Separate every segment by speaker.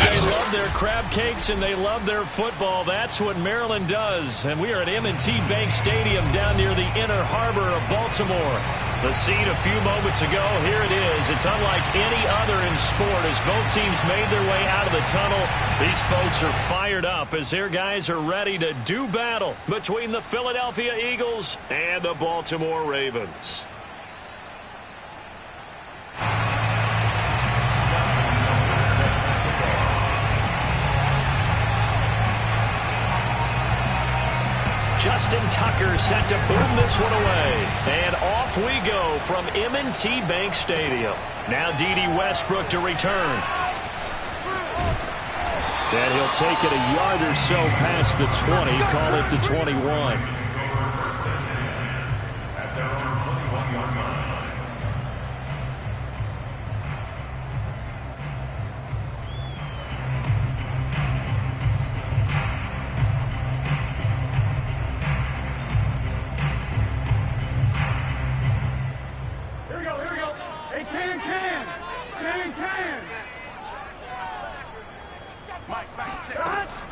Speaker 1: They love their crab cakes and they love their football. That's what Maryland does. And we are at M&T Bank Stadium down near the Inner Harbor of Baltimore. The scene a few moments ago, here it is. It's unlike any other in sport as both teams made their way out of the tunnel. These folks are fired up as their guys are ready to do battle between the Philadelphia Eagles and the Baltimore Ravens. Justin Tucker set to boom this one away. And off we go from M&T Bank Stadium. Now D.D. Westbrook to return. And he'll take it a yard or so past the 20, call it the 21.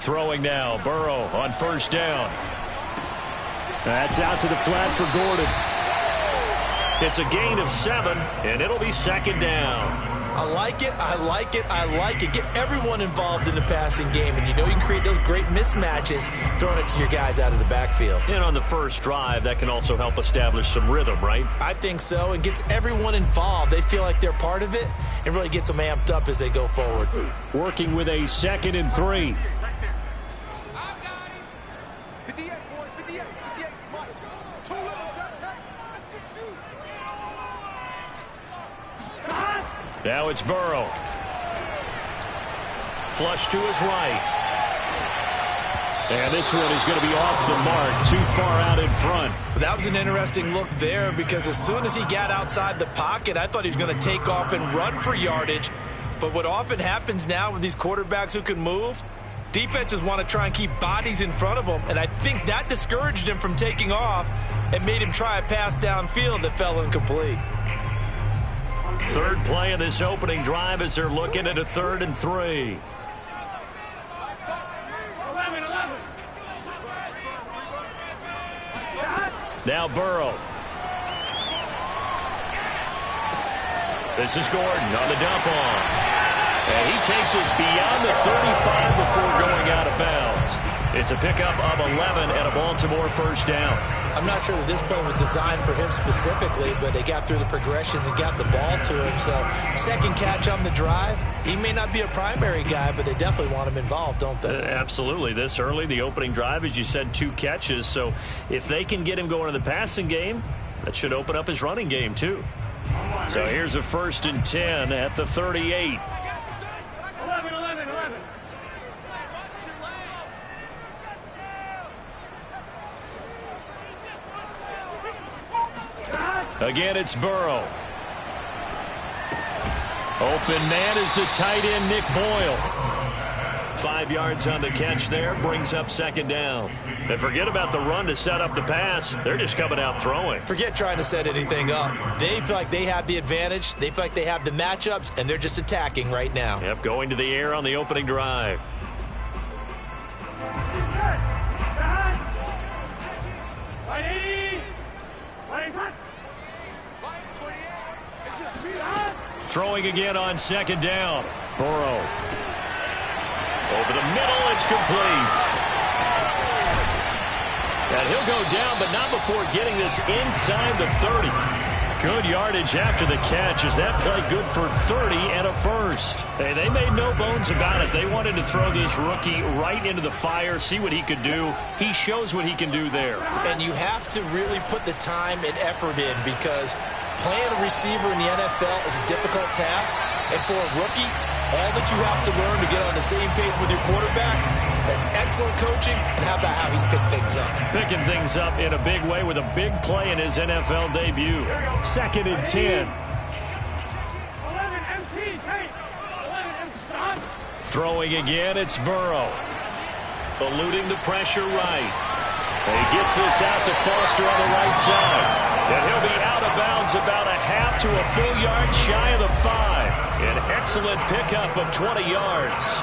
Speaker 1: Throwing now, Burrow on first down. That's out to the flat for Gordon. It's a gain of 7, and it'll be second down.
Speaker 2: I like it, I like it, I like it. Get everyone involved in the passing game, and you know you can create those great mismatches throwing it to your guys out of the backfield.
Speaker 1: And on the first drive, that can also help establish some rhythm, right?
Speaker 2: I think so, and gets everyone involved. They feel like they're part of it, and really gets them amped up as they go forward.
Speaker 1: Working with a 2nd and 3. Now it's Burrow. Flush to his right. And this one is going to be off the mark, too far out in front.
Speaker 2: That was an interesting look there because as soon as he got outside the pocket, I thought he was going to take off and run for yardage. But what often happens now with these quarterbacks who can move, defenses want to try and keep bodies in front of them. And I think that discouraged him from taking off and made him try a pass downfield that fell incomplete.
Speaker 1: Third play of this opening drive as they're looking at a 3rd and 3. Now Burrow. This is Gordon on the dump off. And he takes us beyond the 35 before going out of bounds. It's a pickup of 11 and a Baltimore first down.
Speaker 2: I'm not sure that this play was designed for him specifically, but they got through the progressions and got the ball to him. So, second catch on the drive. He may not be a primary guy, but they definitely want him involved, don't they?
Speaker 1: Absolutely. This early, the opening drive, as you said, 2 catches. So, if they can get him going in the passing game, that should open up his running game, too. So, here's a 1st and 10 at the 38. Again, it's Burrow. Open man is the tight end, Nick Boyle. 5 yards on the catch there, brings up second down. And forget about the run to set up the pass. They're just coming out throwing.
Speaker 2: Forget trying to set anything up. They feel like they have the advantage. They feel like they have the matchups, and they're just attacking right now.
Speaker 1: Yep, going to the air on the opening drive. Throwing again on second down. Burrow. Over the middle, it's complete. And he'll go down, but not before getting this inside the 30. Good yardage after the catch. Is that play good for 30 and a first? Hey, they made no bones about it. They wanted to throw this rookie right into the fire, see what he could do. He shows what he can do there.
Speaker 2: And you have to really put the time and effort in because playing a receiver in the NFL is a difficult task. And for a rookie, all that you have to learn to get on the same page with your quarterback, that's excellent coaching. And how about how he's picked things up?
Speaker 1: Picking things up in a big way with a big play in his NFL debut. 2nd and 10. Throwing again, it's Burrow. Eluding the pressure right. And he gets this out to Foster on the right side. And he'll be out of bounds about a half to a full yard shy of the 5. An excellent pickup of 20 yards.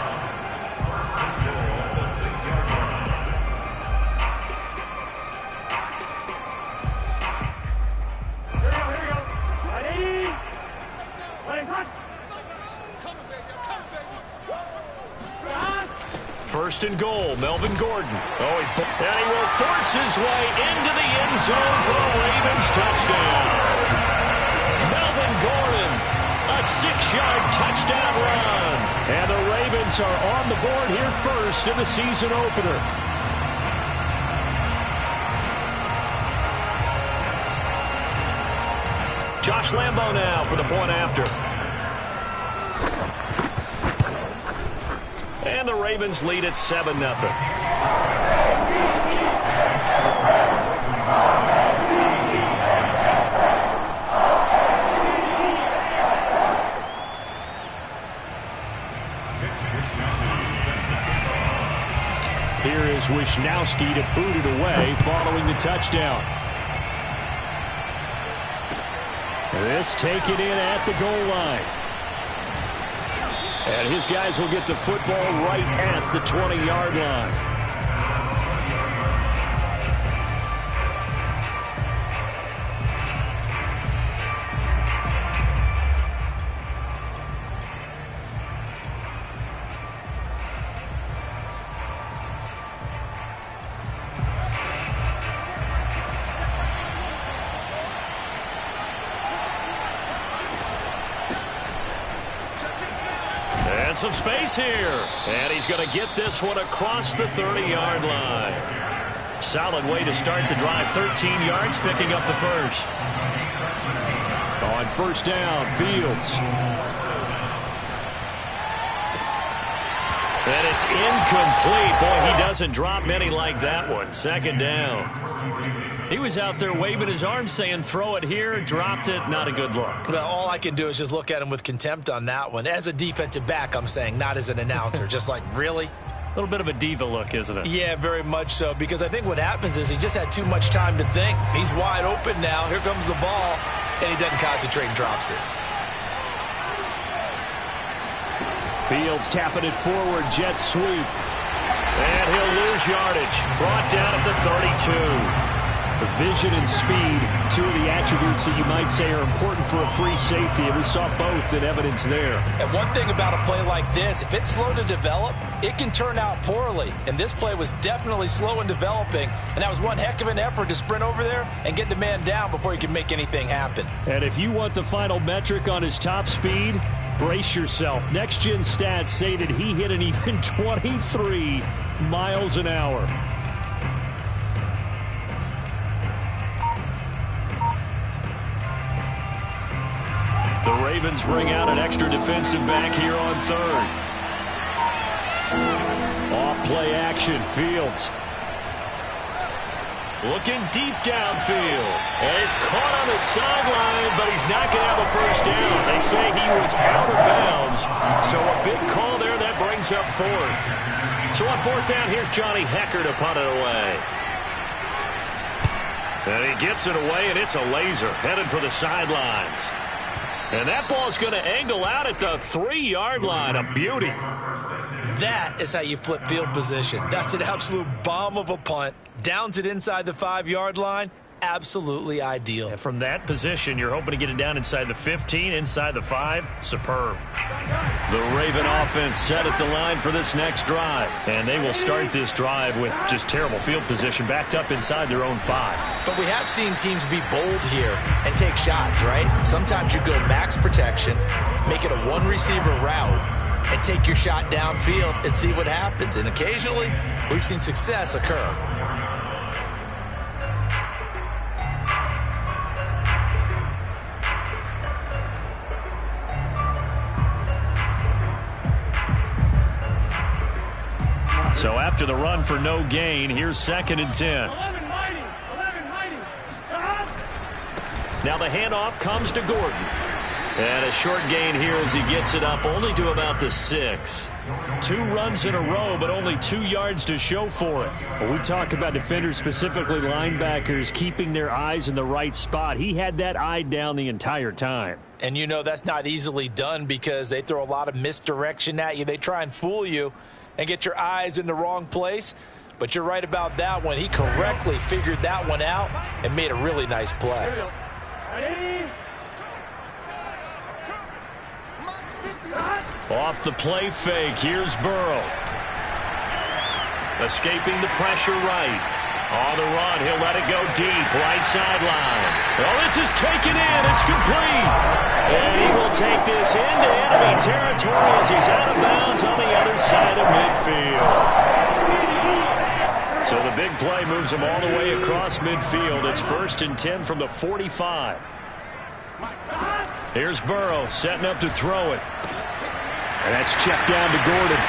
Speaker 1: First and goal, Melvin Gordon. And he will force his way into the end zone for a Ravens touchdown. Melvin Gordon, a 6-yard touchdown run. And the Ravens are on the board here first in the season opener. Josh Lambo now for the point after. And the Ravens lead at 7-0. Here is Wisnowski to boot it away following the touchdown. This taken in at the goal line. And his guys will get the football right at the 20-yard line. Some space here, and he's going to get this one across the 30-yard line. Solid way to start the drive. 13 yards, picking up the first. On first down, Fields. And it's incomplete. Boy, he doesn't drop many like that one. Second down. He was out there waving his arms saying, throw it here, dropped it, not a good look.
Speaker 2: Well, all I can do is just look at him with contempt on that one. As a defensive back, I'm saying, not as an announcer. Just like, really?
Speaker 1: A little bit of a diva look, isn't it?
Speaker 2: Yeah, very much so, because I think what happens is he just had too much time to think. He's wide open now. Here comes the ball, and he doesn't concentrate and drops it.
Speaker 1: Fields tapping it forward, jet sweep. And he'll lose yardage. Brought down at the 32. Vision and speed, two of the attributes that you might say are important for a free safety, and we saw both in evidence there.
Speaker 2: And one thing about a play like this, if it's slow to develop, it can turn out poorly. And this play was definitely slow in developing, and that was one heck of an effort to sprint over there and get the man down before he could make anything happen.
Speaker 1: And if you want the final metric on his top speed, brace yourself. Next-gen stats say that he hit an even 23 miles an hour. The Ravens bring out an extra defensive back here on third. Off play action, Fields. Looking deep downfield. And he's caught on the sideline, but he's not going to have a first down. They say he was out of bounds. So a big call there that brings up fourth. So on fourth down, here's Johnny Hecker to punt it away. And he gets it away, and it's a laser headed for the sidelines. And that ball's going to angle out at the 3-yard line. A beauty. That is how you flip field position. That's an absolute bomb of a punt. Downs it inside the 5-yard line. Absolutely ideal. And from that position, you're hoping to get it down inside the 15, inside the 5. Superb. The Raven offense set at the line for this next drive. And they will start this drive with just terrible field position, backed up inside their own 5.
Speaker 2: But we have seen teams be bold here and take shots, right? Sometimes you go max protection, make it a one-receiver route, and take your shot downfield and see what happens. And occasionally, we've seen success occur.
Speaker 1: So after the run for no gain, here's 2nd and 10. Now the handoff comes to Gordon. And a short gain here as he gets it up only to about the 6. 2 runs in a row, but only 2 yards to show for it.
Speaker 3: Well, we talk about defenders, specifically linebackers, keeping their eyes in the right spot. He had that eye down the entire time.
Speaker 2: And you know that's not easily done because they throw a lot of misdirection at you. They try and fool you and get your eyes in the wrong place. But you're right about that one. He correctly figured that one out and made a really nice play.
Speaker 1: Off the play fake, here's Burrow. Escaping the pressure right. On the run, he'll let it go deep, right sideline. Well, this is taken in, it's complete. And he will take this into enemy territory as he's out of bounds on the other side of midfield. So the big play moves him all the way across midfield. It's 1st and 10 from the 45. Here's Burrow setting up to throw it. And that's checked down to Gordon.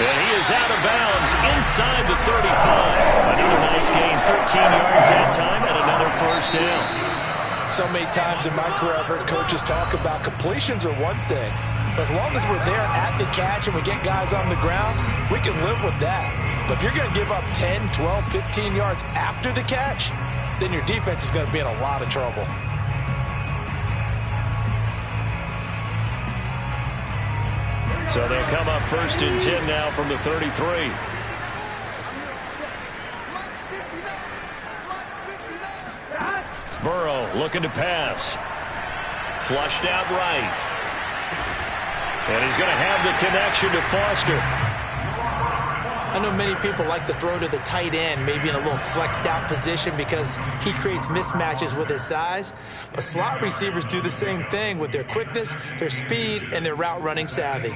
Speaker 1: And he is out of bounds inside the 35. Another nice gain, 13 yards that time, and another 1st down.
Speaker 2: So many times in my career I've heard coaches talk about completions are one thing. But as long as we're there at the catch and we get guys on the ground, we can live with that. But if you're going to give up 10, 12, 15 yards after the catch, then your defense is going to be in a lot of trouble.
Speaker 1: So they'll come up 1st and 10 now from the 33. Burrow looking to pass. Flushed out right. And he's going to have the connection to Foster.
Speaker 2: I know many people like to throw to the tight end, maybe in a little flexed out position because he creates mismatches with his size. But slot receivers do the same thing with their quickness, their speed, and their route running savvy.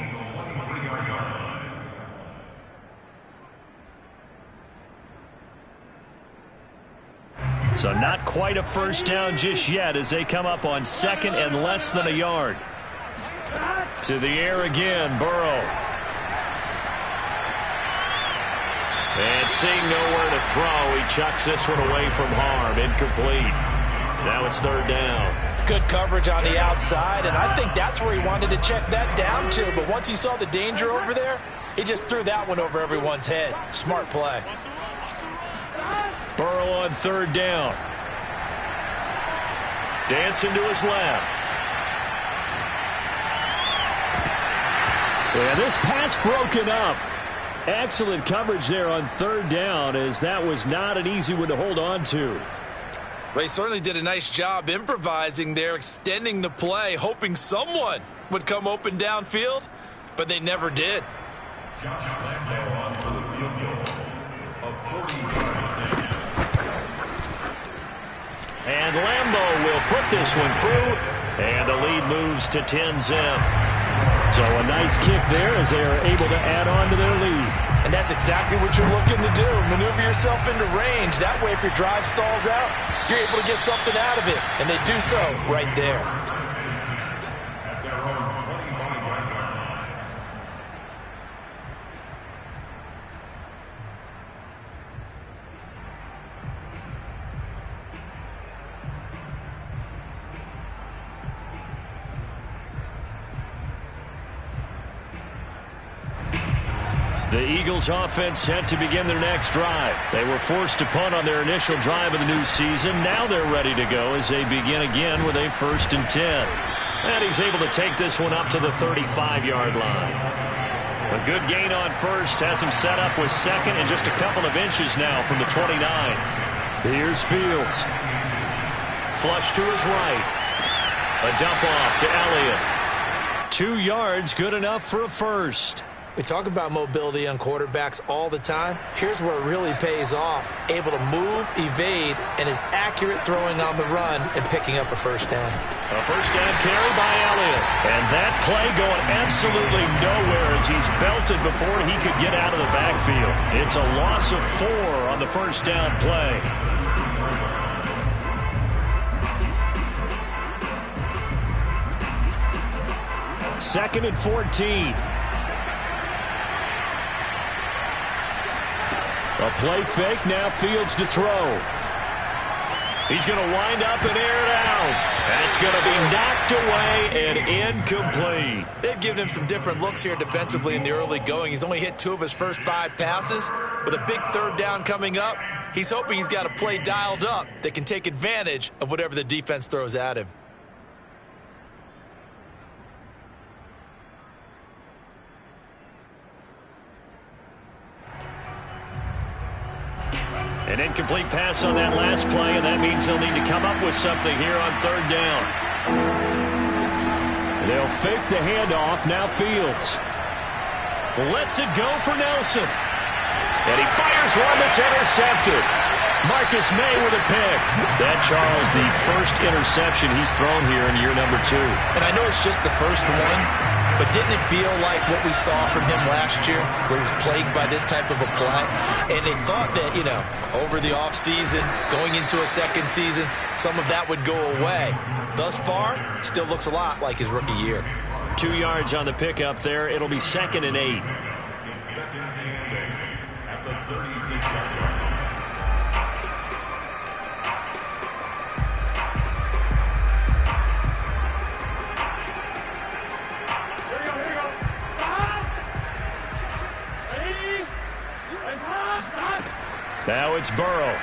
Speaker 1: So not quite a 1st down just yet as they come up on 2nd and less than a yard. To the air again, Burrow. And seeing nowhere to throw, he chucks this one away from harm. Incomplete. Now it's 3rd down.
Speaker 2: Good coverage on the outside, and I think that's where he wanted to check that down to. But once he saw the danger over there, he just threw that one over everyone's head. Smart play.
Speaker 1: Burrow on 3rd down. Dancing to his left. And this pass broken up. Excellent coverage there on 3rd down, as that was not an easy one to hold on to.
Speaker 2: Well, he certainly did a nice job improvising there, extending the play, hoping someone would come open downfield, but they never did.
Speaker 1: And Lambeau will put this one through, and the lead moves to 10-zip. So a nice kick there as they are able to add on to their lead.
Speaker 2: And that's exactly what you're looking to do. Maneuver yourself into range. That way, if your drive stalls out, you're able to get something out of it. And they do so right there.
Speaker 1: The Eagles offense set to begin their next drive. They were forced to punt on their initial drive of the new season. Now they're ready to go as they begin again with a 1st and 10. And he's able to take this one up to the 35-yard line. A good gain on 1st has him set up with 2nd and just a couple of inches now from the 29. Here's Fields. Flush to his right. A dump off to Elliott. 2 yards, good enough for a 1st.
Speaker 2: We talk about mobility on quarterbacks all the time. Here's where it really pays off. Able to move, evade, and is accurate throwing on the run and picking up a 1st down.
Speaker 1: A 1st down carry by Elliott. And that play going absolutely nowhere as he's belted before he could get out of the backfield. It's a loss of 4 on the 1st down play. Second and 14. A play fake, now Fields to throw. He's going to wind up and air it out. That's going to be knocked away and incomplete.
Speaker 2: They've given him some different looks here defensively in the early going. He's only hit 2 of his first 5 passes. With a big 3rd down coming up, he's hoping he's got a play dialed up that can take advantage of whatever the defense throws at him.
Speaker 1: An incomplete pass on that last play, and that means they'll need to come up with something here on 3rd down. They'll fake the handoff. Now Fields lets it go for Nelson. And he fires one that's intercepted. Marcus May with a pick. That, Charles, the first interception he's thrown here in year number 2.
Speaker 2: And I know it's just the first one, but didn't it feel like what we saw from him last year, where he was plagued by this type of a play? And they thought that, over the offseason, going into a second season, some of that would go away. Thus far, still looks a lot like his rookie year.
Speaker 1: 2 yards on the pickup there. It'll be 2nd and 8.
Speaker 4: Second and 8 at the 36-yard line.
Speaker 1: Now it's Burrow.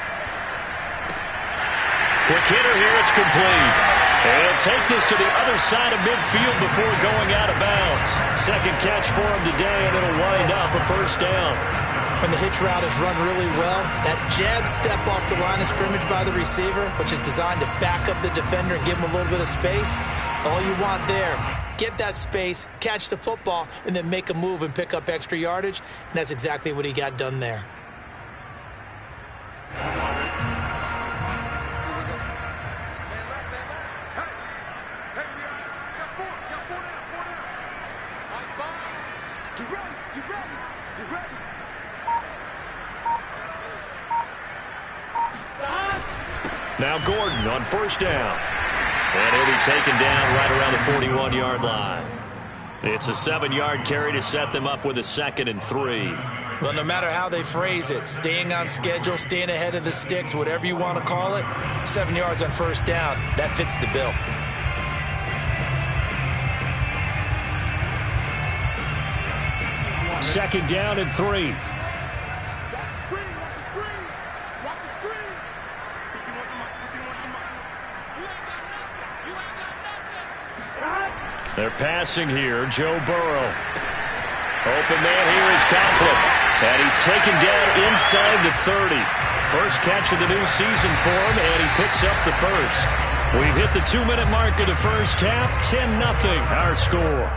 Speaker 1: Quick hitter here. It's complete. And he'll take this to the other side of midfield before going out of bounds. Second catch for him today, and it'll wind up a 1st down.
Speaker 2: When the hitch route is run really well, that jab step off the line of scrimmage by the receiver, which is designed to back up the defender and give him a little bit of space, all you want there, get that space, catch the football, and then make a move and pick up extra yardage, and that's exactly what he got done there.
Speaker 1: Now Gordon on 1st down. And he'll be taken down right around the 41-yard line. It's a 7-yard carry to set them up with a 2nd and 3.
Speaker 2: Well, no matter how they phrase it, staying on schedule, staying ahead of the sticks, whatever you want to call it, 7 yards on 1st down, that fits the bill.
Speaker 3: Second down and 3.
Speaker 1: They're passing here. Joe Burrow. Open man here is Conklin. And he's taken down inside the 30. First catch of the new season for him, and he picks up the first. We've hit the 2-minute mark of the first half. 10-0 our score.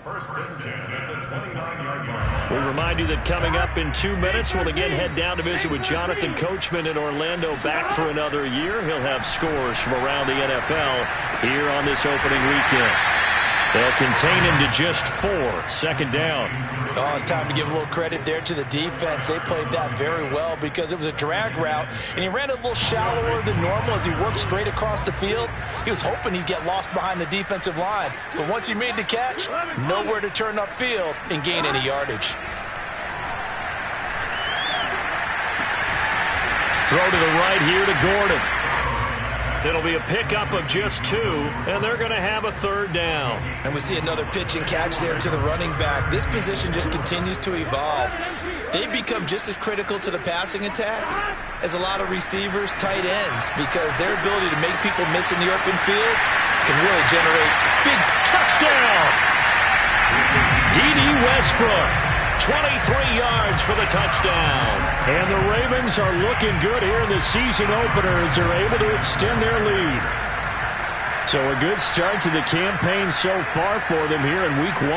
Speaker 4: 1st and 10 at the 29-yard line.
Speaker 1: We remind you that coming up in 2 minutes, we'll again head down to visit with Jonathan Coachman in Orlando, back for another year. He'll have scores from around the NFL here on this opening weekend. They'll contain him to just 4. 2nd down.
Speaker 2: Oh, it's time to give a little credit there to the defense. They played that very well because it was a drag route, and he ran a little shallower than normal as he worked straight across the field. He was hoping he'd get lost behind the defensive line, but once he made the catch, nowhere to turn upfield and gain any yardage.
Speaker 1: Throw to the right here to Gordon. It'll be a pickup of just 2, and they're going to have a 3rd down.
Speaker 2: And we see another pitch and catch there to the running back. This position just continues to evolve. They've become just as critical to the passing attack as a lot of receivers, tight ends, because their ability to make people miss in the open field can really generate big
Speaker 1: Touchdown! D.D. Westbrook. 23 yards for the touchdown. And the Ravens are looking good here in the season opener as they're able to extend their lead. So a good start to the campaign so far for them here in week 1.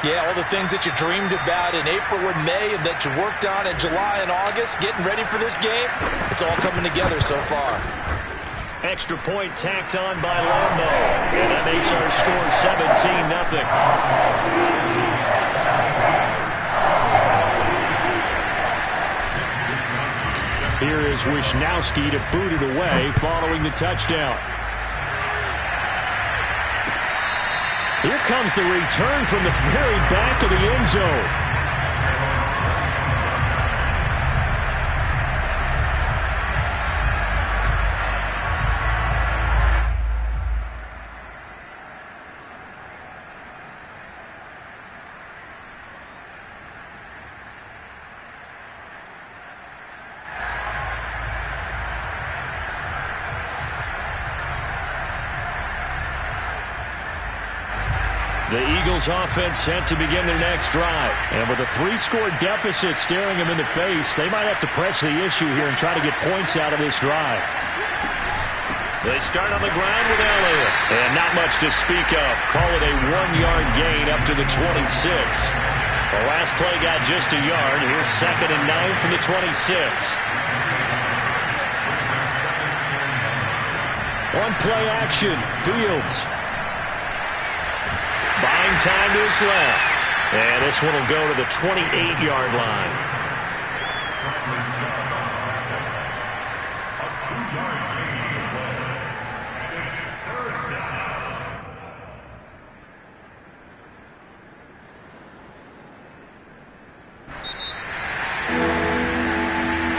Speaker 2: Yeah, all the things that you dreamed about in April and May and that you worked on in July and August, getting ready for this game, it's all coming together so far.
Speaker 1: Extra point tacked on by Lombo. And that makes our score 17-0.
Speaker 3: Here is Wisnowski to boot it away following the touchdown. Here comes the return from the very back of the end zone. The Eagles offense set to begin their next drive. And with a 3-score deficit staring them in the face, they might have to press the issue here and try to get points out of this drive.
Speaker 1: They start on the ground with Elliott. And not much to speak of. Call it a 1-yard gain up to the 26. The last play got just a yard. Here's 2nd and 9 from the 26.
Speaker 3: One play action. Fields.
Speaker 1: Buying time to his left. And this one will go to the 28-yard line.
Speaker 4: A 2-yard gain on the play. And it's 3rd down.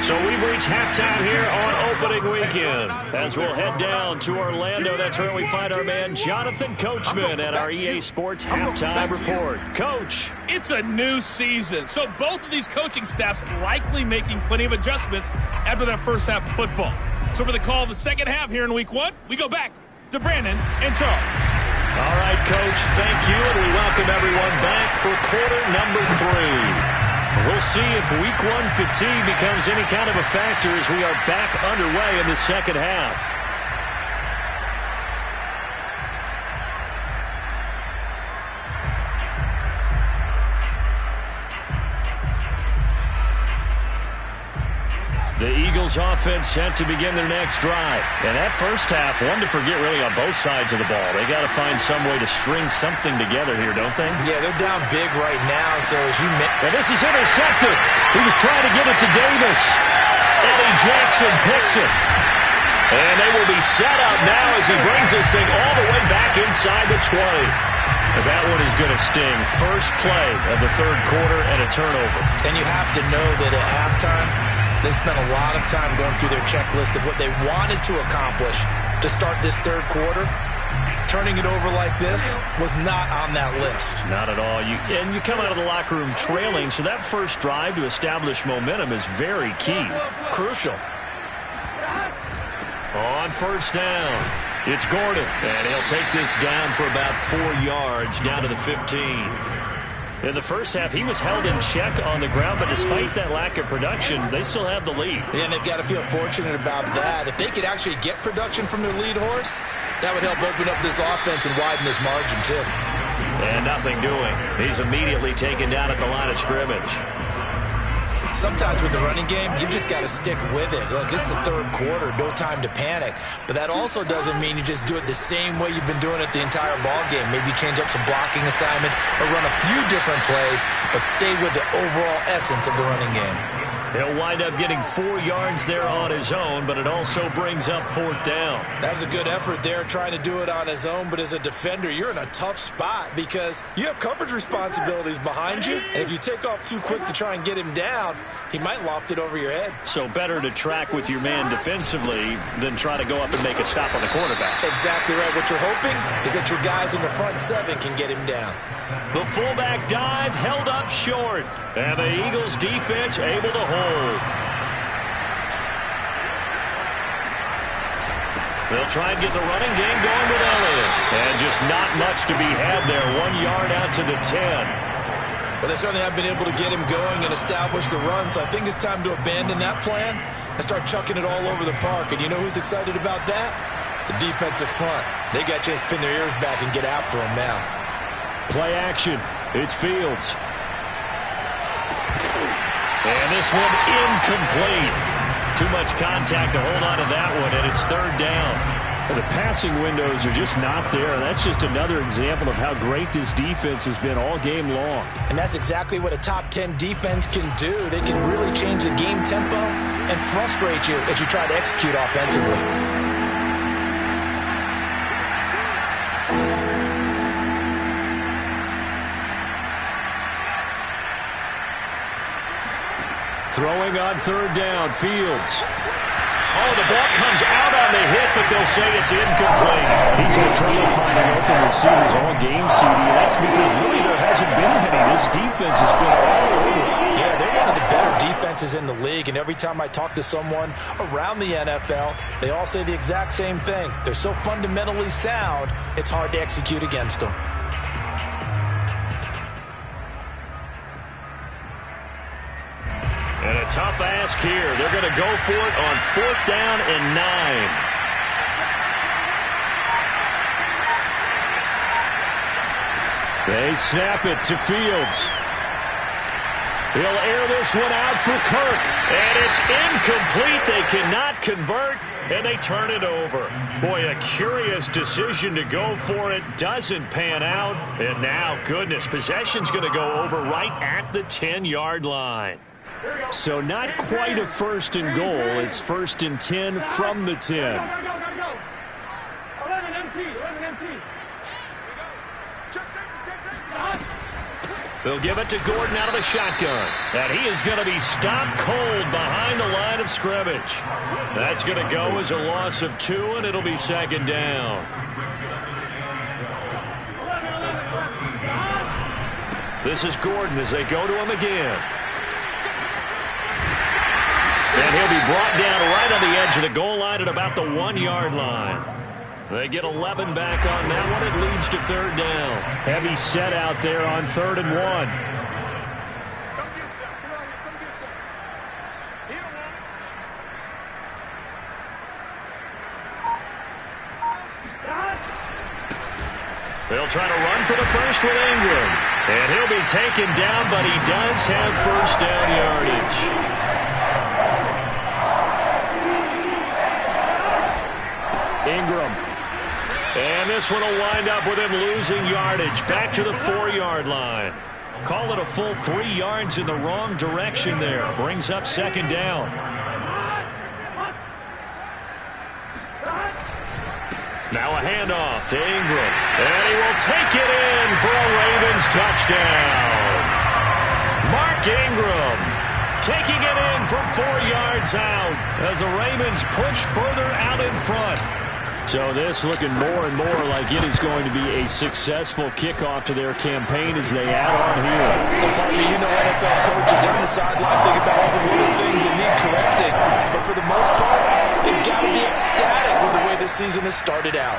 Speaker 1: So we've reached halftime here on opening weekend. As we'll head down to Orlando, that's where we find our man Jonathan Coachman at our EA Sports Halftime Report. Coach.
Speaker 5: It's a new season, so both of these coaching staffs likely making plenty of adjustments after that first half of football. So for the call of the second half here in week 1, we go back to Brandon and Charles.
Speaker 1: All right, Coach, thank you, and we welcome everyone back for quarter number 3. We'll see if week 1 fatigue becomes any kind of a factor as we are back underway in the second half. The Eagles offense set to begin their next drive. And that first half, one to forget really on both sides of the ball. They got to find some way to string something together here, don't they?
Speaker 2: Yeah, they're down big right now, so as you mentioned.
Speaker 1: And this is intercepted. He was trying to give it to Davis. Eddie Jackson picks it. And they will be set up now as he brings this thing all the way back inside the 20. And that one is going to sting. First play of the third quarter and a turnover.
Speaker 2: And you have to know that at halftime, they spent a lot of time going through their checklist of what they wanted to accomplish to start this third quarter. Turning it over like this was not on that list.
Speaker 1: Not at all. And you come out of the locker room trailing, so that first drive to establish momentum is very key.
Speaker 2: Crucial.
Speaker 1: On first down, it's Gordon, and he'll take this down for about 4 yards down to the 15. In the first half, he was held in check on the ground, but despite that lack of production, they still have the lead.
Speaker 2: Yeah, and they've got to feel fortunate about that. If they could actually get production from their lead horse, that would help open up this offense and widen this margin, too.
Speaker 1: And nothing doing. He's immediately taken down at the line of scrimmage.
Speaker 2: Sometimes with the running game, you've just got to stick with it. Look, it's the third quarter, no time to panic. But that also doesn't mean you just do it the same way you've been doing it the entire ball game. Maybe change up some blocking assignments or run a few different plays, but stay with the overall essence of the running game.
Speaker 1: He'll wind up getting 4 yards there on his own, but it also brings up 4th down.
Speaker 2: That was a good effort there trying to do it on his own, but as a defender, you're in a tough spot because you have coverage responsibilities behind you, and if you take off too quick to try and get him down, he might loft it over your head.
Speaker 1: So better to track with your man defensively than try to go up and make a stop on the quarterback.
Speaker 2: Exactly right. What you're hoping is that your guys in the front 7 can get him down.
Speaker 1: The fullback dive held up short, and the Eagles defense able to hold. They'll try and get the running game going with Elliott. And just not much to be had there. 1 yard out to the 10.
Speaker 2: But they certainly have been able to get him going and establish the run, so I think it's time to abandon that plan and start chucking it all over the park. And you know who's excited about that? The defensive front. They got a chance to pin their ears back and get after him now.
Speaker 3: Play action. It's Fields.
Speaker 1: And this one incomplete. Too much contact to hold on to that one, and it's 3rd down.
Speaker 3: The passing windows are just not there. That's just another example of how great this defense has been all game long.
Speaker 2: And that's exactly what a top 10 defense can do. They can really change the game tempo and frustrate you as you try to execute offensively.
Speaker 3: Throwing on 3rd down, Fields.
Speaker 1: Oh, the ball comes out on the hit, but they'll say it's incomplete.
Speaker 3: He's had trouble finding open receivers all game, CD. That's because really there hasn't been any. This defense has been all over.
Speaker 2: Yeah, they're one of the better defenses in the league, and every time I talk to someone around the NFL, they all say the exact same thing. They're so fundamentally sound, it's hard to execute against them.
Speaker 1: tough ask here. They're going to go for it on 4th down and 9. They snap it to Fields. He'll air this one out for Kirk. And it's incomplete. They cannot convert, and they turn it over. Boy, a curious decision to go for it. Doesn't pan out. And now, goodness, possession's going to go over right at the 10-yard line. So not quite a 1st and goal. It's 1st and 10 from the 10.
Speaker 6: 11 MT.
Speaker 1: They'll give it to Gordon out of the shotgun. And he is going to be stopped cold behind the line of scrimmage. That's going to go as a loss of 2, and it'll be 2nd down. This is Gordon as they go to him again. And he'll be brought down right on the edge of the goal line at about the 1-yard line. They get 11 back on that one. It leads to 3rd down. Heavy set out there on 3rd and 1. They'll try to run for the first with Ingram. And he'll be taken down, but he does have 1st down yardage. Ingram. And this one will wind up with him losing yardage. Back to the 4-yard line. Call it a full 3 yards in the wrong direction there. Brings up 2nd down. Now a handoff to Ingram. And he will take it in for a Ravens touchdown. Mark Ingram taking it in from 4 yards out as the Ravens push further out in front. So this looking more and more like it is going to be a successful kickoff to their campaign as they add on here.
Speaker 2: You know NFL coaches on the sideline think about all the little things that need correcting. But for the most part, they've got to be ecstatic with the way this season has started out.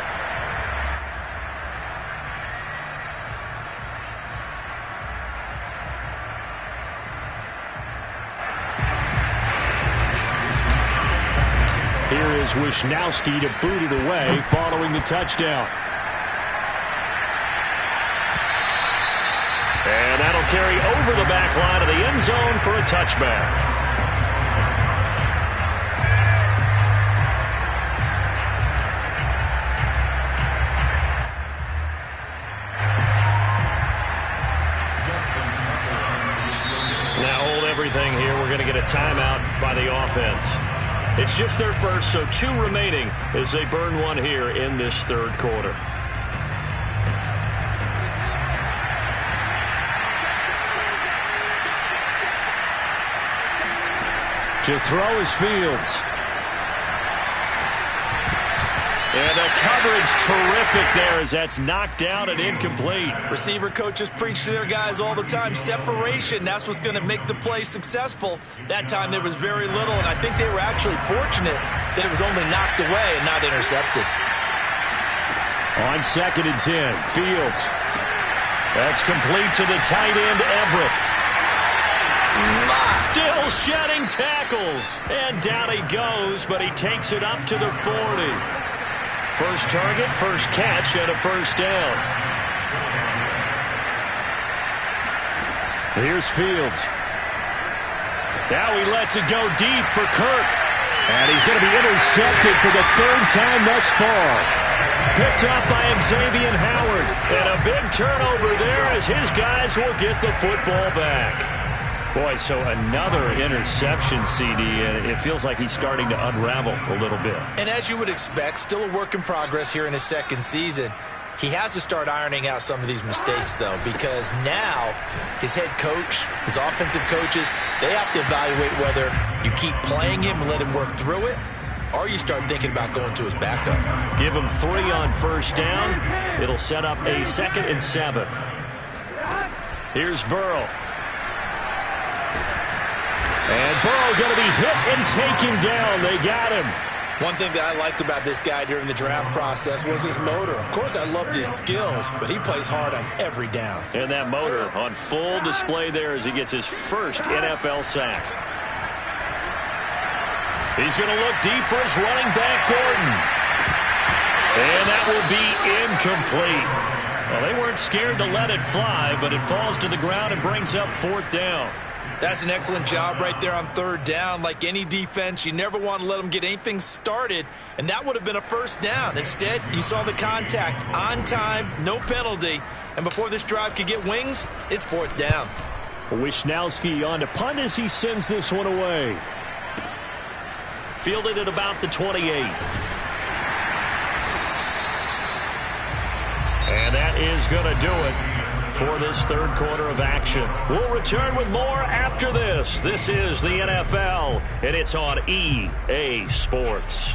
Speaker 1: Here is Wisnowski to boot it away following the touchdown. And that'll carry over the back line of the end zone for a touchback. Now hold everything here. We're going to get a timeout by the offense. It's just their first, so 2 remaining as they burn one here in this 3rd quarter. To throw is Fields. And the coverage terrific there as that's knocked down and incomplete.
Speaker 2: Receiver coaches preach to their guys all the time. Separation, that's what's going to make the play successful. That time there was very little, and I think they were actually fortunate that it was only knocked away and not intercepted.
Speaker 1: On 2nd and 10, Fields. That's complete to the tight end, Everett. Still shedding tackles. And down he goes, but he takes it up to the 40. First target, first catch, and a 1st down. Here's Fields. Now he lets it go deep for Kirk. And he's going to be intercepted for the 3rd time thus far. Picked up by Xavier Howard. And a big turnover there as his guys will get the football back. Boy, so another interception, CD, and it feels like he's starting to unravel a little bit. And as you would expect, still a work in progress here in his 2nd season. He has to start ironing out some of these mistakes, though, because now his head coach, his offensive coaches, they have to evaluate whether you keep playing him and let him work through it, or you start thinking about going to his backup. Give him 3 on 1st down. It'll set up a 2nd and 7. Here's Burrow. And Burrow going to be hit and taken down. They got him. One thing that I liked about this guy during the draft process was his motor. Of course, I loved his skills, but he plays hard on every down. And that motor on full display there as he gets his first NFL sack. He's going to look deep for his running back, Gordon. And that will be incomplete. Well, they weren't scared to let it fly, but it falls to the ground and brings up 4th down.
Speaker 2: That's an excellent job right there on 3rd down. Like any defense, you never want to let them get anything started, and that would have been a 1st down. Instead, you saw the contact on time, no penalty, and before this drive could get wings, it's 4th down.
Speaker 3: Wisnowski on to punt as he sends this one away.
Speaker 1: Fielded at about the 28. And that is going to do it for this 3rd quarter of action. We'll return with more after this. This is the NFL, and it's on EA Sports.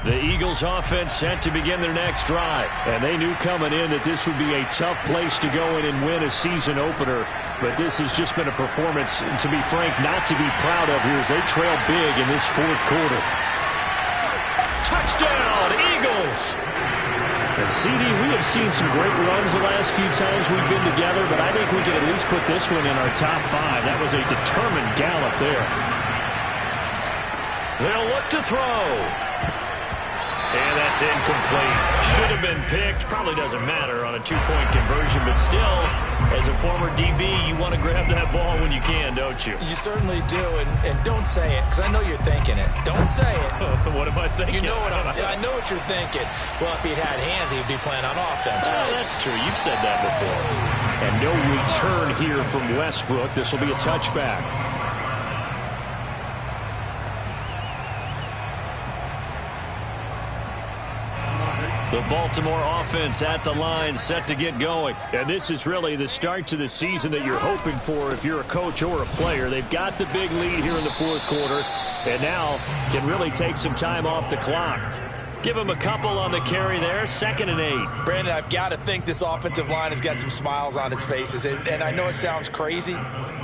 Speaker 1: The Eagles offense set to begin their next drive. And they knew coming in that this would be a tough place to go in and win a season opener. But this has just been a performance, to be frank, not to be proud of here as they trail big in this 4th quarter. Touchdown, Eagles!
Speaker 3: And CD, we have seen some great runs the last few times we've been together, but I think we can at least put this one in our top 5. That was a determined gallop there.
Speaker 1: They'll look to throw. And that's incomplete. Should have been picked. Probably doesn't matter on a 2-point conversion, but still, as a former DB, you want to grab that ball when you can, don't you?
Speaker 2: You certainly do, and don't say it, because I know you're thinking it. Don't say it.
Speaker 1: What am I thinking?
Speaker 2: You know what I know what you're thinking. Well, if he'd had hands, he'd be playing on offense.
Speaker 1: Oh, that's true. You've said that before.
Speaker 3: And no return here from Westbrook. This will be a touchback.
Speaker 1: The Baltimore offense at the line, set to get going.
Speaker 3: And this is really the start to the season that you're hoping for if you're a coach or a player. They've got the big lead here in the 4th quarter, and now can really take some time off the clock.
Speaker 1: Give him a couple on the carry there, 2nd and 8.
Speaker 2: Brandon, I've got to think this offensive line has got some smiles on its faces. And I know it sounds crazy,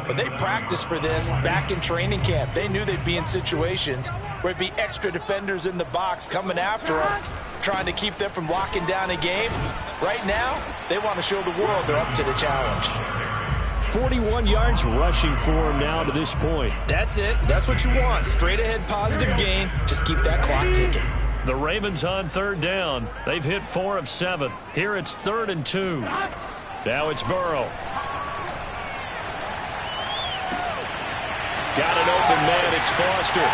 Speaker 2: but they practiced for this back in training camp. They knew they'd be in situations where it'd be extra defenders in the box coming after them, trying to keep them from locking down a game. Right now, they want to show the world they're up to the challenge.
Speaker 3: 41 yards rushing for him now to this point.
Speaker 2: That's it. That's what you want. Straight ahead positive gain. Just keep that clock ticking.
Speaker 1: The Ravens on 3rd down. They've hit 4 of 7. Here it's 3rd and 2. Now it's Burrow. Got an open man. It's Foster.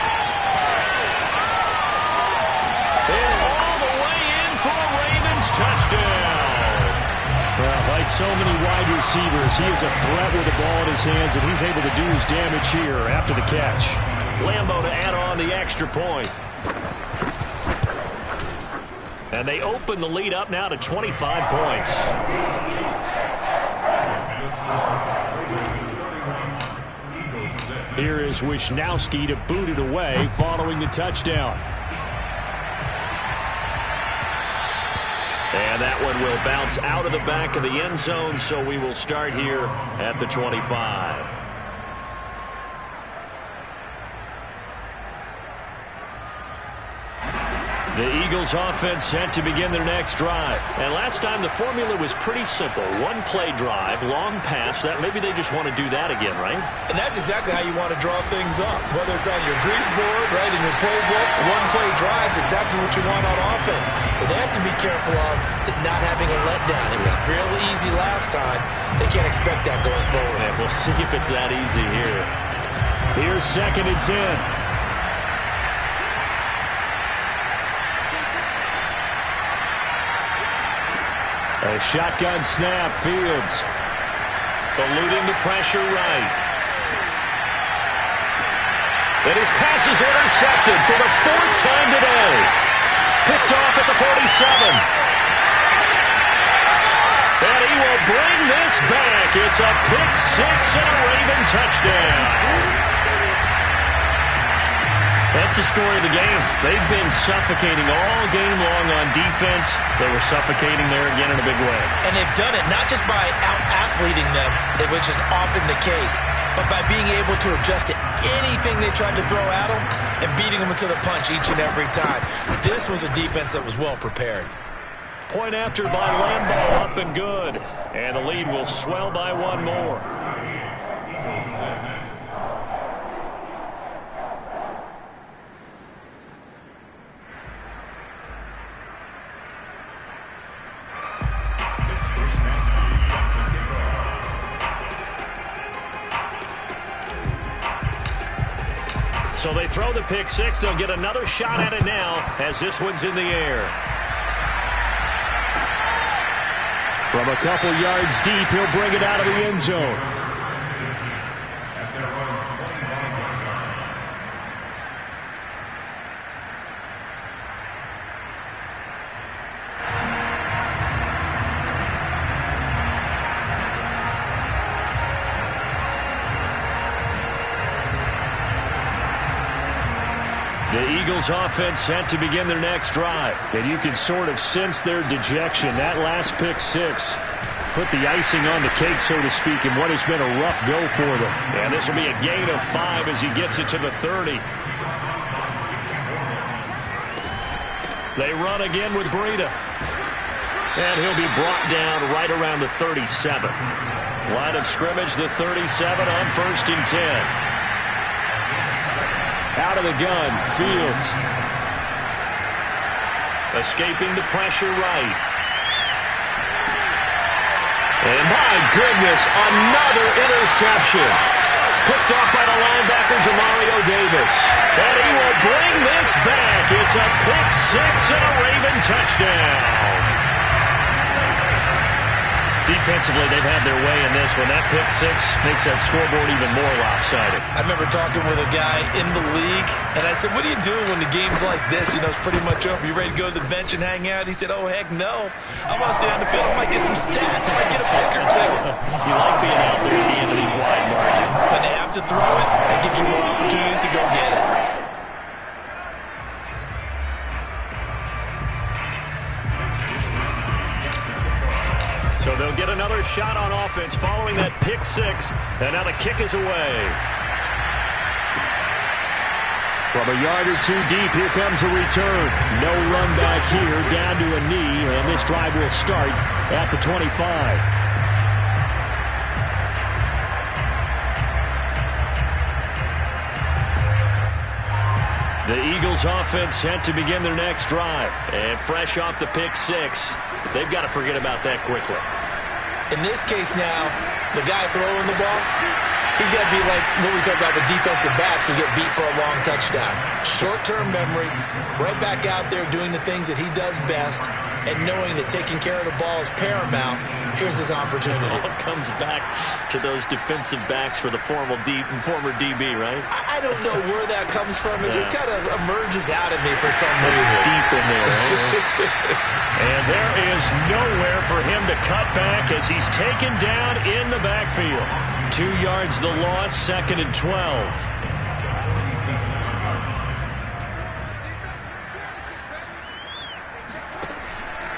Speaker 1: And all the way in for a Ravens touchdown.
Speaker 3: Well, like so many wide receivers, he is a threat with the ball in his hands, and he's able to do his damage here after the catch.
Speaker 1: Lambo to add on the extra point. And they open the lead up now to 25 points.
Speaker 3: Here is Wisnowski to boot it away following the touchdown.
Speaker 1: And that one will bounce out of the back of the end zone, so we will start here at the 25. The Eagles offense set to begin their next drive. And last time the formula was pretty simple. 1-play drive, long pass. That maybe they just want to do that again, right?
Speaker 2: And that's exactly how you want to draw things up. Whether it's on your grease board, right, in your playbook, 1-play drive is exactly what you want on offense. What they have to be careful of is not having a letdown. It was real easy last time. They can't expect that going forward.
Speaker 1: And we'll see if it's that easy here.
Speaker 3: Here's 2nd and 10. A shotgun snap, Fields.
Speaker 1: Eluding the pressure right. And his pass is intercepted for the 4th time today. Picked off at the 47. And he will bring this back. It's a pick 6 and a Raven touchdown. That's the story of the game. They've been suffocating all game long on defense. They were suffocating there again in a big way.
Speaker 2: And they've done it not just by out-athleting them, which is often the case, but by being able to adjust to anything they tried to throw at them and beating them into the punch each and every time. This was a defense that was well prepared.
Speaker 1: Point after by Lambeau, up and good. And the lead will swell by one more.
Speaker 4: Eagles 6.
Speaker 1: So they throw the pick six. They'll get another shot at it now as this one's in the air. From a couple yards deep, he'll bring it out of the end zone.
Speaker 4: At their own 25-yard line.
Speaker 1: The Eagles offense set to begin their next drive. And you can sort of sense their dejection. That last pick six put the icing on the cake, so to speak, in what has been a rough go for them. And this will be a gain of 5 as he gets it to the 30. They run again with Breida. And he'll be brought down right around the 37. Line of scrimmage, the 37 on 1st and 10. Out of the gun, Fields. Escaping the pressure right. And my goodness, another interception. Picked off by the linebacker, Demario Davis. And he will bring this back. It's a pick six and a Raven touchdown. Defensively, they've had their way in this one. That pick six makes that scoreboard even more lopsided.
Speaker 2: I remember talking with a guy in the league, and I said, what do you do when the game's like this? You know, it's pretty much over. You ready to go to the bench and hang out? He said, oh, heck no. I want to stay on the field. I might get some stats. I might get a pick or two.
Speaker 1: You like being out there at the end of these wide margins.
Speaker 2: When they have to throw it, that gives you more opportunities to go get it.
Speaker 1: So they'll get another shot on offense following that pick six. And now the kick is away. From a yard or two deep, here comes a return. No run back here, down to a knee. And this drive will start at the 25. The Eagles offense set to begin their next drive. And fresh off the pick six, they've got to forget about that quickly.
Speaker 2: In this case now, the guy throwing the ball, he's got to be like what we talk about with defensive backs who get beat for a long touchdown. Short-term memory, right back out there doing the things that he does best, and knowing that taking care of the ball is paramount. Here's his opportunity.
Speaker 1: It all comes back to those defensive backs for the former DB, right?
Speaker 2: I don't know where that comes from. It just kind of emerges out of me for some reason.
Speaker 1: It's deep in there, right? And there is nowhere for him to cut back as he's taken down in the backfield. 2 yards the loss, 2nd and 12.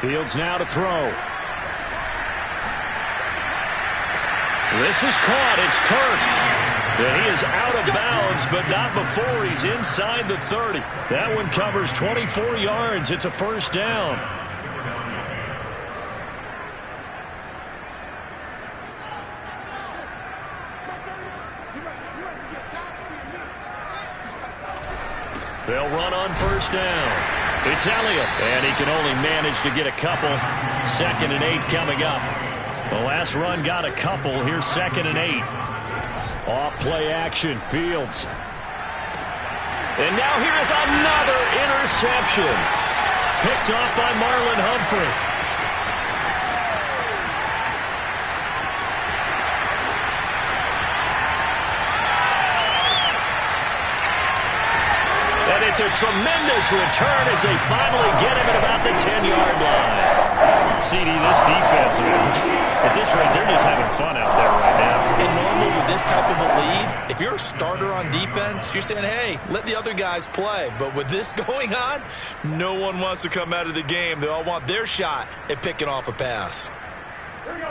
Speaker 1: Fields now to throw. This is caught. It's Kirk. And he is out of bounds, but not before he's inside the 30. That one covers 24 yards. It's a first down. They'll run on first down. It's Elliott, and he can only manage to get a couple. 2nd and 8 coming up. The last run got a couple. Here's 2nd and 8. Off play action, Fields. And now here is another interception. Picked off by Marlon Humphrey. And it's a tremendous return as they finally get him at about the 10-yard line. CD, this defense, at this rate, they're just having fun out there right now.
Speaker 2: And normally with this type of a lead, if you're a starter on defense, you're saying, hey, let the other guys play. But with this going on, no one wants to come out of the game. They all want their shot at picking off a pass.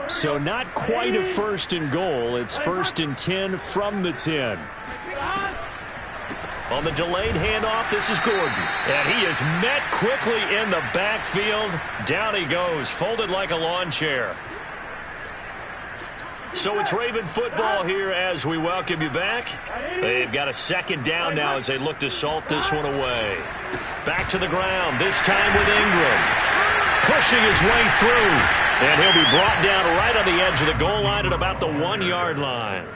Speaker 1: So not quite a 1st and goal. It's 1st and 10 from the 10. On the delayed handoff, this is Gordon. And he is met quickly in the backfield. Down he goes, folded like a lawn chair. So it's Raven football here as we welcome you back. They've got a second down now as they look to salt this one away. Back to the ground, this time with Ingram. Pushing his way through. And he'll be brought down right on the edge of the goal line at about the 1-yard line.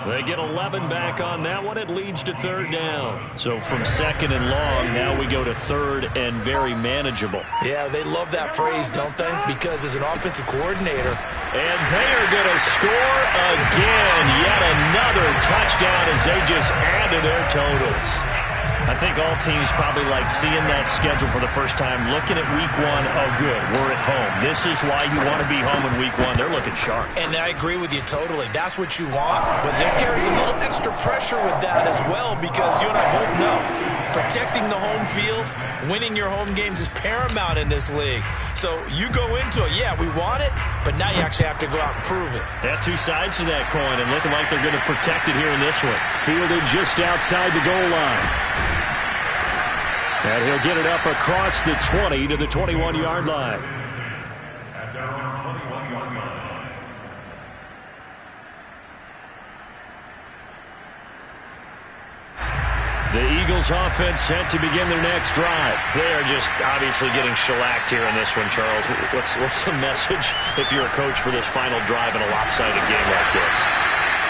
Speaker 1: They get 11 back on that one. It leads to third down. So from second and long, now we go to third and very manageable.
Speaker 2: Yeah, they love that phrase, don't they? Because as an offensive coordinator.
Speaker 1: And they are going to score again. Yet another touchdown as they just add to their totals. I think all teams probably like seeing that schedule for the first time, looking at week one. Oh, good, we're at home. This is why you want to be home in week one. They're looking sharp.
Speaker 2: And I agree with you totally. That's what you want. But there carries a little extra pressure with that as well because you and I both know protecting the home field, winning your home games is paramount in this league. So you go into it, yeah, we want it, but now you actually have to go out and prove it.
Speaker 1: Yeah, two sides to that coin, and looking like they're going to protect it here in this one. Fielded just outside the goal line. And he'll get it up across the 20 to the 21-yard line.
Speaker 4: At their own 21-yard line.
Speaker 1: The Eagles offense set to begin their next drive. They are just obviously getting shellacked here in this one, Charles. What's the message if you're a coach for this final drive in a lopsided game like this?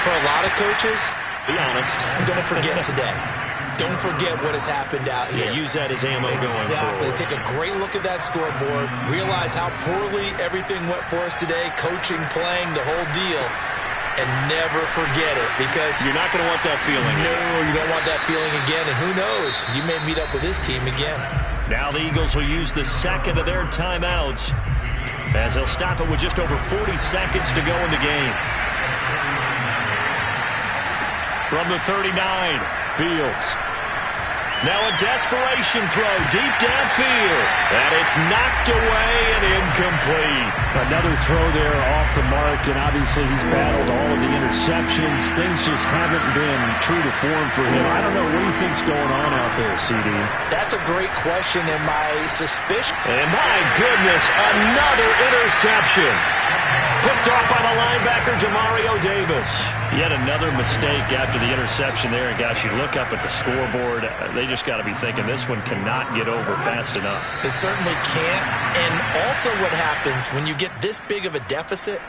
Speaker 2: For a lot of coaches,
Speaker 1: be honest.
Speaker 2: Don't forget today. Don't forget what has happened out here.
Speaker 1: Yeah, use that as ammo going forward.
Speaker 2: Exactly. Take a great look at that scoreboard. Realize how poorly everything went for us today. Coaching, playing, the whole deal. And never forget it because
Speaker 1: you're not going to want that feeling.
Speaker 2: No, you don't want that feeling again. And who knows? You may meet up with this team again.
Speaker 1: Now the Eagles will use the second of their timeouts as they'll stop it with just over 40 seconds to go in the game. From the 39, Fields. Now a desperation throw deep downfield. And it's knocked away and incomplete. Another throw there off the mark, and obviously he's battled all of the interceptions. Things just haven't been true to form for him. I don't know. What do you think's going on out there, CD?
Speaker 2: That's a great question, and my suspicion.
Speaker 1: And my goodness, another interception. Picked off by the linebacker, Demario Davis. Yet another mistake after the interception there. And gosh, you look up at the scoreboard, they just got to be thinking this one cannot get over fast enough.
Speaker 2: It certainly can't. And also what happens when you get this big of a deficit,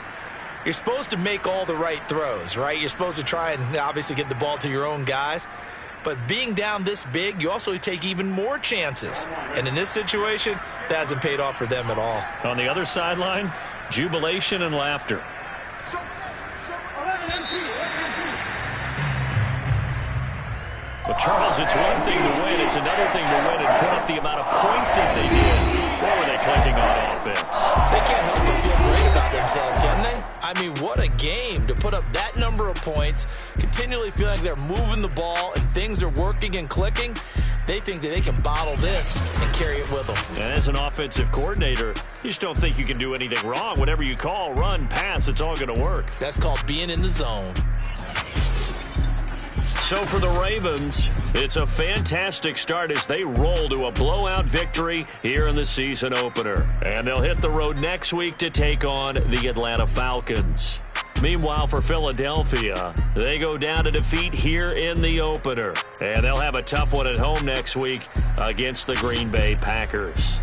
Speaker 2: you're supposed to make all the right throws, right? You're supposed to try and obviously get the ball to your own guys. But being down this big, you also take even more chances. And in this situation, that hasn't paid off for them at all.
Speaker 1: On the other sideline, jubilation and laughter. Well, Charles, it's one thing to win. It's another thing to win and put up the amount of points that they did. What were they clicking on offense?
Speaker 2: They can't help but feel great about themselves, can they? I mean, what a game to put up that number of points, continually feeling like they're moving the ball and things are working and clicking. They think that they can bottle this and carry it with them.
Speaker 1: And as an offensive coordinator, you just don't think you can do anything wrong. Whatever you call, run, pass, it's all going to work.
Speaker 2: That's called being in the zone.
Speaker 1: So for the Ravens, it's a fantastic start as they roll to a blowout victory here in the season opener. And they'll hit the road next week to take on the Atlanta Falcons. Meanwhile, for Philadelphia, they go down to defeat here in the opener. And they'll have a tough one at home next week against the Green Bay Packers.